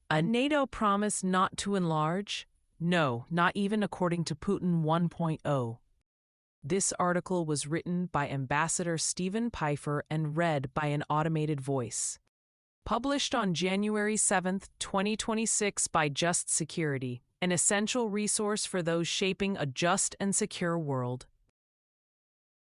A NATO promise not to enlarge? No, not even according to Putin 1.0. This article was written by Ambassador Stephen Pifer and read by an automated voice. Published on January 7, 2026 by Just Security, an essential resource for those shaping a just and secure world.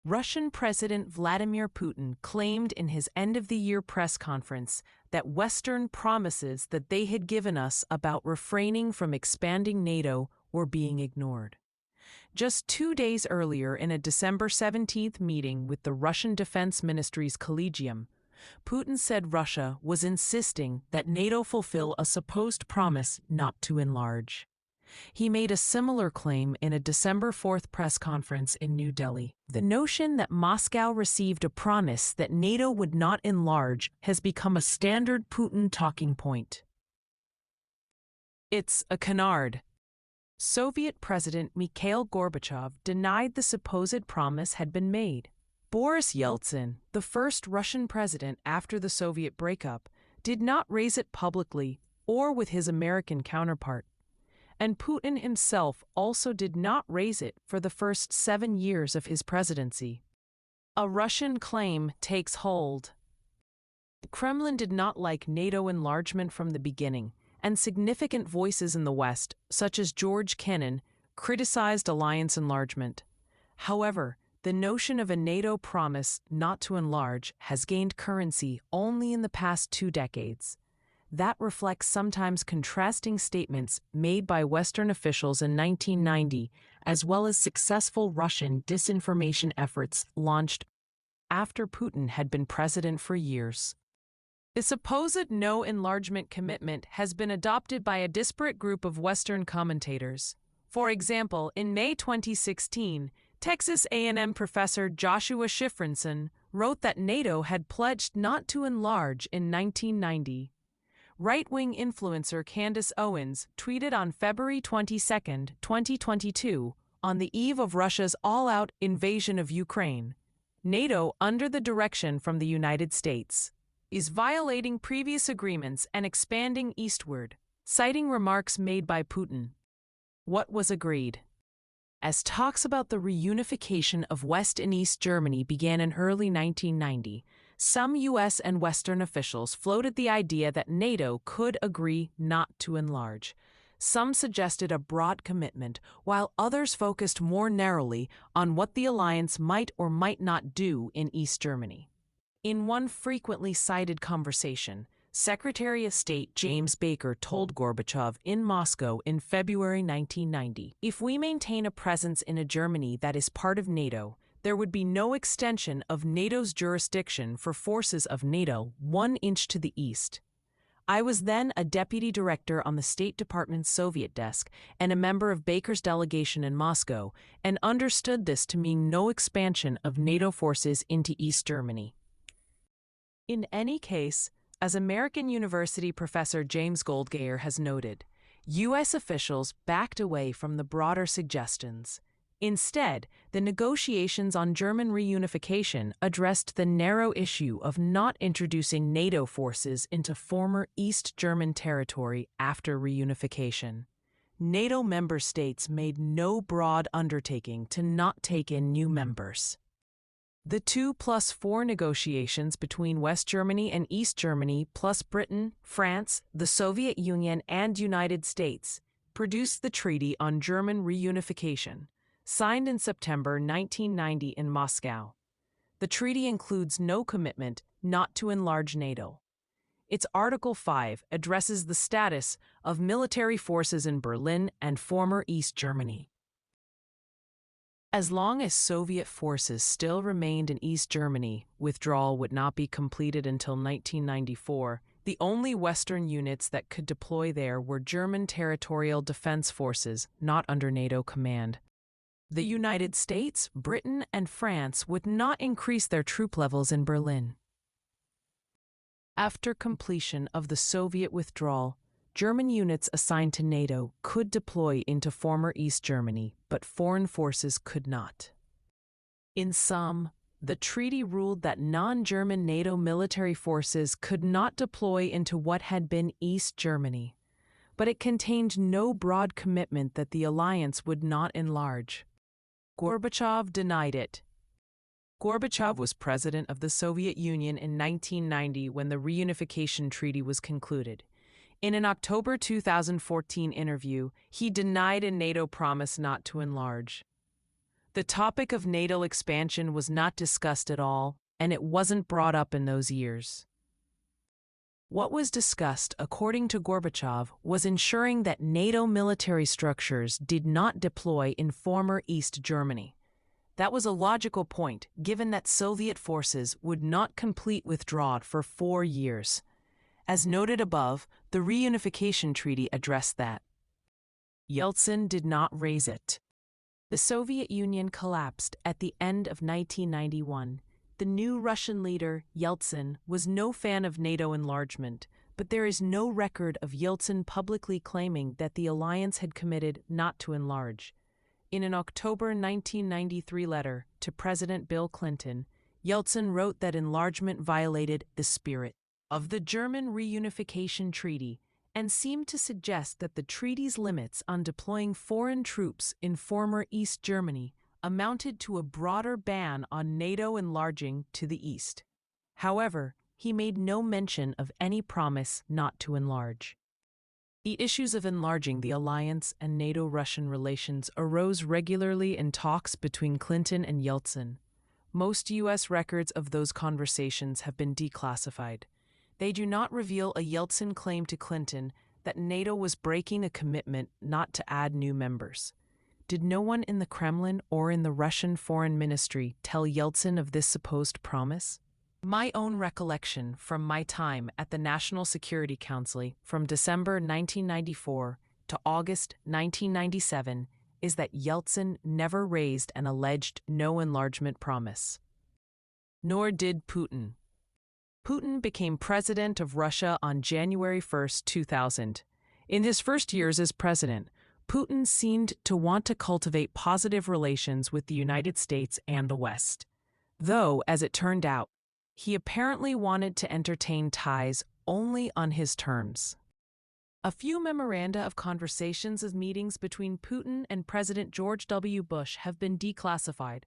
Russian President Vladimir Putin claimed in his end-of-the-year press conference that Western promises that they had given us about refraining from expanding NATO were being ignored. Just 2 days earlier, in a December 17th meeting with the Russian Defense Ministry's Collegium, Putin said Russia was insisting that NATO fulfill a supposed promise not to enlarge. He made a similar claim in a December 4th press conference in New Delhi. The notion that Moscow received a promise that NATO would not enlarge has become a standard Putin talking point. It's a canard. Soviet President Mikhail Gorbachev denied the supposed promise had been made. Boris Yeltsin, the first Russian president after the Soviet breakup, did not raise it publicly or with his American counterpart. And Putin himself also did not raise it for the first 7 years of his presidency. A Russian claim takes hold. The Kremlin did not like NATO enlargement from the beginning, and significant voices in the West, such as George Kennan, criticized alliance enlargement. However, the notion of a NATO promise not to enlarge has gained currency only in the past 2 decades. That reflects sometimes contrasting statements made by Western officials in 1990, as well as successful Russian disinformation efforts launched after Putin had been president for years. The supposed no enlargement commitment has been adopted by a disparate group of Western commentators. For example, in May 2016, Texas A&M professor Joshua Shifrinson wrote that NATO had pledged not to enlarge in 1990. Right-wing influencer Candace Owens tweeted on February 22, 2022, on the eve of Russia's all-out invasion of Ukraine, NATO, under the direction from the United States, is violating previous agreements and expanding eastward, citing remarks made by Putin. What was agreed? As talks about the reunification of West and East Germany began in early 1990, some U.S. and Western officials floated the idea that NATO could agree not to enlarge. Some suggested a broad commitment, while others focused more narrowly on what the alliance might or might not do in East Germany. In one frequently cited conversation, Secretary of State James Baker told Gorbachev in Moscow in February 1990, "If we maintain a presence in a Germany that is part of NATO, there would be no extension of NATO's jurisdiction for forces of NATO 1 inch to the east." I was then a deputy director on the State Department's Soviet desk and a member of Baker's delegation in Moscow, and understood this to mean no expansion of NATO forces into East Germany. In any case, as American University professor James Goldgayer has noted, U.S. officials backed away from the broader suggestions. Instead, the negotiations on German reunification addressed the narrow issue of not introducing NATO forces into former East German territory after reunification. NATO member states made no broad undertaking to not take in new members. The 2+4 negotiations between West Germany and East Germany, plus Britain, France, the Soviet Union, and United States, produced the Treaty on German Reunification, signed in September 1990 in Moscow. The treaty includes no commitment not to enlarge NATO. Its Article 5 addresses the status of military forces in Berlin and former East Germany. As long as Soviet forces still remained in East Germany, withdrawal would not be completed until 1994. The only Western units that could deploy there were German territorial defense forces, not under NATO command. The United States, Britain, and France would not increase their troop levels in Berlin. After completion of the Soviet withdrawal, German units assigned to NATO could deploy into former East Germany, but foreign forces could not. In sum, the treaty ruled that non-German NATO military forces could not deploy into what had been East Germany. but it contained no broad commitment that the alliance would not enlarge. Gorbachev denied it. Gorbachev was president of the Soviet Union in 1990 when the reunification treaty was concluded. In an October 2014 interview, he denied a NATO promise not to enlarge. The topic of NATO expansion was not discussed at all, and it wasn't brought up in those years. What was discussed, according to Gorbachev, was ensuring that NATO military structures did not deploy in former East Germany. That was a logical point, given that Soviet forces would not complete withdrawal for 4 years. As noted above, the reunification treaty addressed that. Yeltsin did not raise it. The Soviet Union collapsed at the end of 1991. The new Russian leader, Yeltsin, was no fan of NATO enlargement, but there is no record of Yeltsin publicly claiming that the alliance had committed not to enlarge. In an October 1993 letter to President Bill Clinton, Yeltsin wrote that enlargement violated the spirit of the German reunification treaty and seemed to suggest that the treaty's limits on deploying foreign troops in former East Germany amounted to a broader ban on NATO enlarging to the east. However, he made no mention of any promise not to enlarge. The issues of enlarging the alliance and NATO-Russian relations arose regularly in talks between Clinton and Yeltsin. Most U.S. records of those conversations have been declassified. They do not reveal a Yeltsin claim to Clinton that NATO was breaking a commitment not to add new members. Did no one in the Kremlin or in the Russian Foreign Ministry tell Yeltsin of this supposed promise? My own recollection from my time at the National Security Council from December 1994 to August 1997 is that Yeltsin never raised an alleged no enlargement promise. Nor did Putin. Putin became president of Russia on January 1, 2000. In his first years as president, Putin seemed to want to cultivate positive relations with the United States and the West. Though, as it turned out, he apparently wanted to entertain ties only on his terms. A few memoranda of conversations and meetings between Putin and President George W. Bush have been declassified.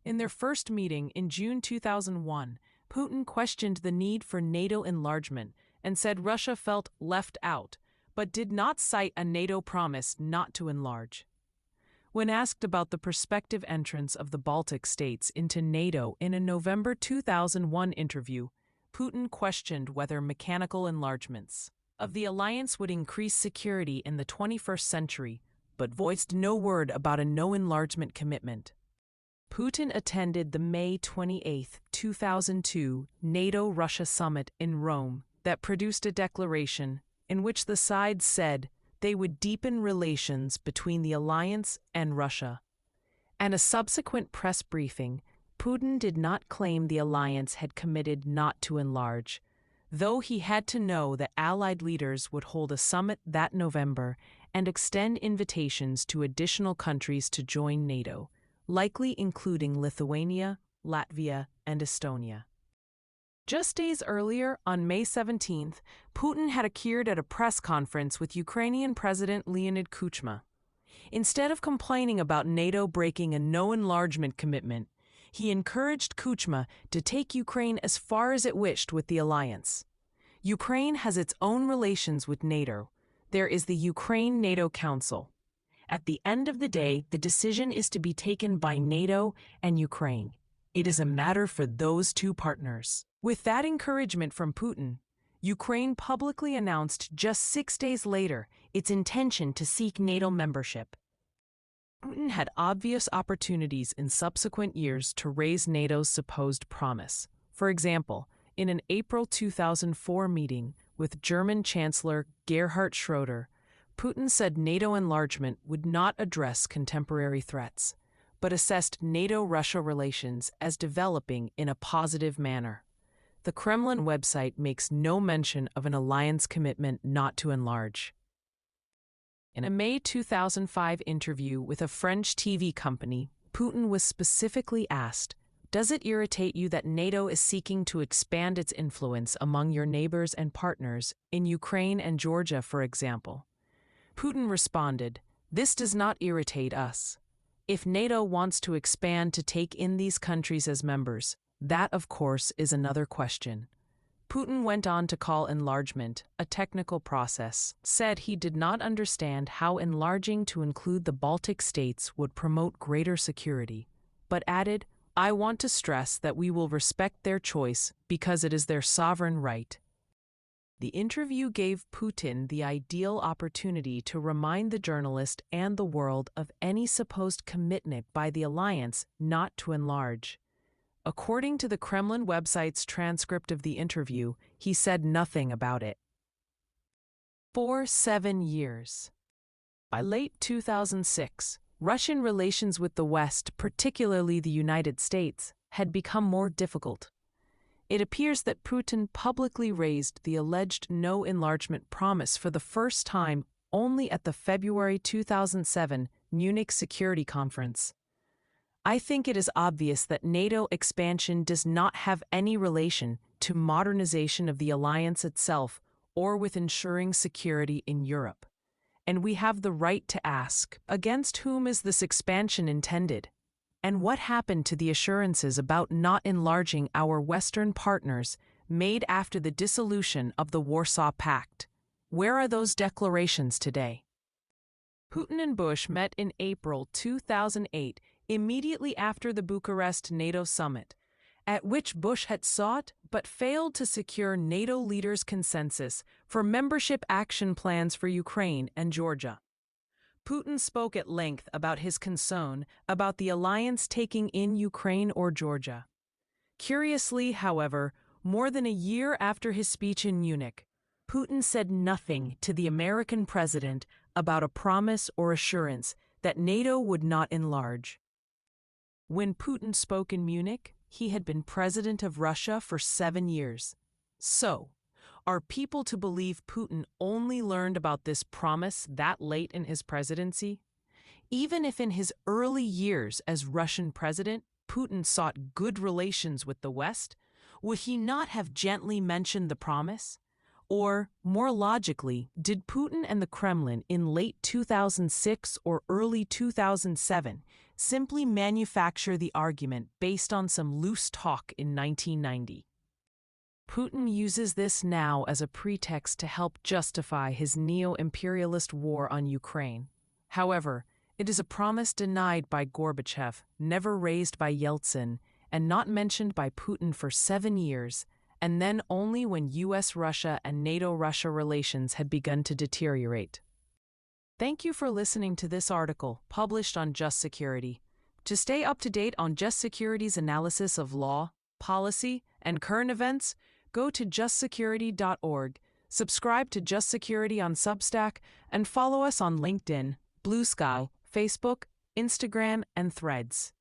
In their first meeting in June 2001, Putin questioned the need for NATO enlargement and said Russia felt left out, but did not cite a NATO promise not to enlarge. When asked about the prospective entrance of the Baltic states into NATO in a November 2001 interview, Putin questioned whether mechanical enlargements of the alliance would increase security in the 21st century, but voiced no word about a no enlargement commitment. Putin attended the May 28, 2002 NATO-Russia summit in Rome that produced a declaration in which the sides said they would deepen relations between the alliance and Russia. And a subsequent press briefing, Putin did not claim the alliance had committed not to enlarge, though he had to know that Allied leaders would hold a summit that November and extend invitations to additional countries to join NATO, likely including Lithuania, Latvia, and Estonia. Just days earlier, on May 17th, Putin had appeared at a press conference with Ukrainian President Leonid Kuchma. Instead of complaining about NATO breaking a no enlargement commitment, he encouraged Kuchma to take Ukraine as far as it wished with the alliance. Ukraine has its own relations with NATO. There is the Ukraine-NATO Council. At the end of the day, the decision is to be taken by NATO and Ukraine. It is a matter for those two partners. With that encouragement from Putin, Ukraine publicly announced just 6 days later its intention to seek NATO membership. Putin had obvious opportunities in subsequent years to raise NATO's supposed promise. For example, in an April 2004 meeting with German Chancellor Gerhard Schroeder, Putin said NATO enlargement would not address contemporary threats, but assessed NATO-Russia relations as developing in a positive manner. The Kremlin website makes no mention of an alliance commitment not to enlarge. In a May 2005 interview with a French TV company, Putin was specifically asked, "Does it irritate you that NATO is seeking to expand its influence among your neighbors and partners, in Ukraine and Georgia, for example?" Putin responded, "This does not irritate us. If NATO wants to expand to take in these countries as members, that, of course, is another question." Putin went on to call enlargement a technical process, said he did not understand how enlarging to include the Baltic states would promote greater security, but added, "I want to stress that we will respect their choice because it is their sovereign right." The interview gave Putin the ideal opportunity to remind the journalist and the world of any supposed commitment by the alliance not to enlarge. According to the Kremlin website's transcript of the interview, he said nothing about it. For 7 years. By late 2006, Russian relations with the West, particularly the United States, had become more difficult. It appears that Putin publicly raised the alleged no enlargement promise for the first time only at the February 2007 Munich Security Conference. I think it is obvious that NATO expansion does not have any relation to modernization of the alliance itself or with ensuring security in Europe. And we have the right to ask, against whom is this expansion intended? And what happened to the assurances about not enlarging our Western partners made after the dissolution of the Warsaw Pact? Where are those declarations today? Putin and Bush met in April 2008, immediately after the Bucharest NATO summit, at which Bush had sought but failed to secure NATO leaders' consensus for membership action plans for Ukraine and Georgia. Putin spoke at length about his concern about the alliance taking in Ukraine or Georgia. Curiously, however, more than a year after his speech in Munich, Putin said nothing to the American president about a promise or assurance that NATO would not enlarge. When Putin spoke in Munich, he had been president of Russia for 7 years. So, are people to believe Putin only learned about this promise that late in his presidency? Even if in his early years as Russian president, Putin sought good relations with the West, would he not have gently mentioned the promise? Or, more logically, did Putin and the Kremlin in late 2006 or early 2007 simply manufacture the argument based on some loose talk in 1990? Putin uses this now as a pretext to help justify his neo-imperialist war on Ukraine. However, it is a promise denied by Gorbachev, never raised by Yeltsin, and not mentioned by Putin for 7 years, and then only when US-Russia and NATO-Russia relations had begun to deteriorate. Thank you for listening to this article, published on Just Security. To stay up to date on Just Security's analysis of law, policy, and current events, go to justsecurity.org, subscribe to Just Security on Substack, and follow us on LinkedIn, Blue Sky, Facebook, Instagram, and Threads.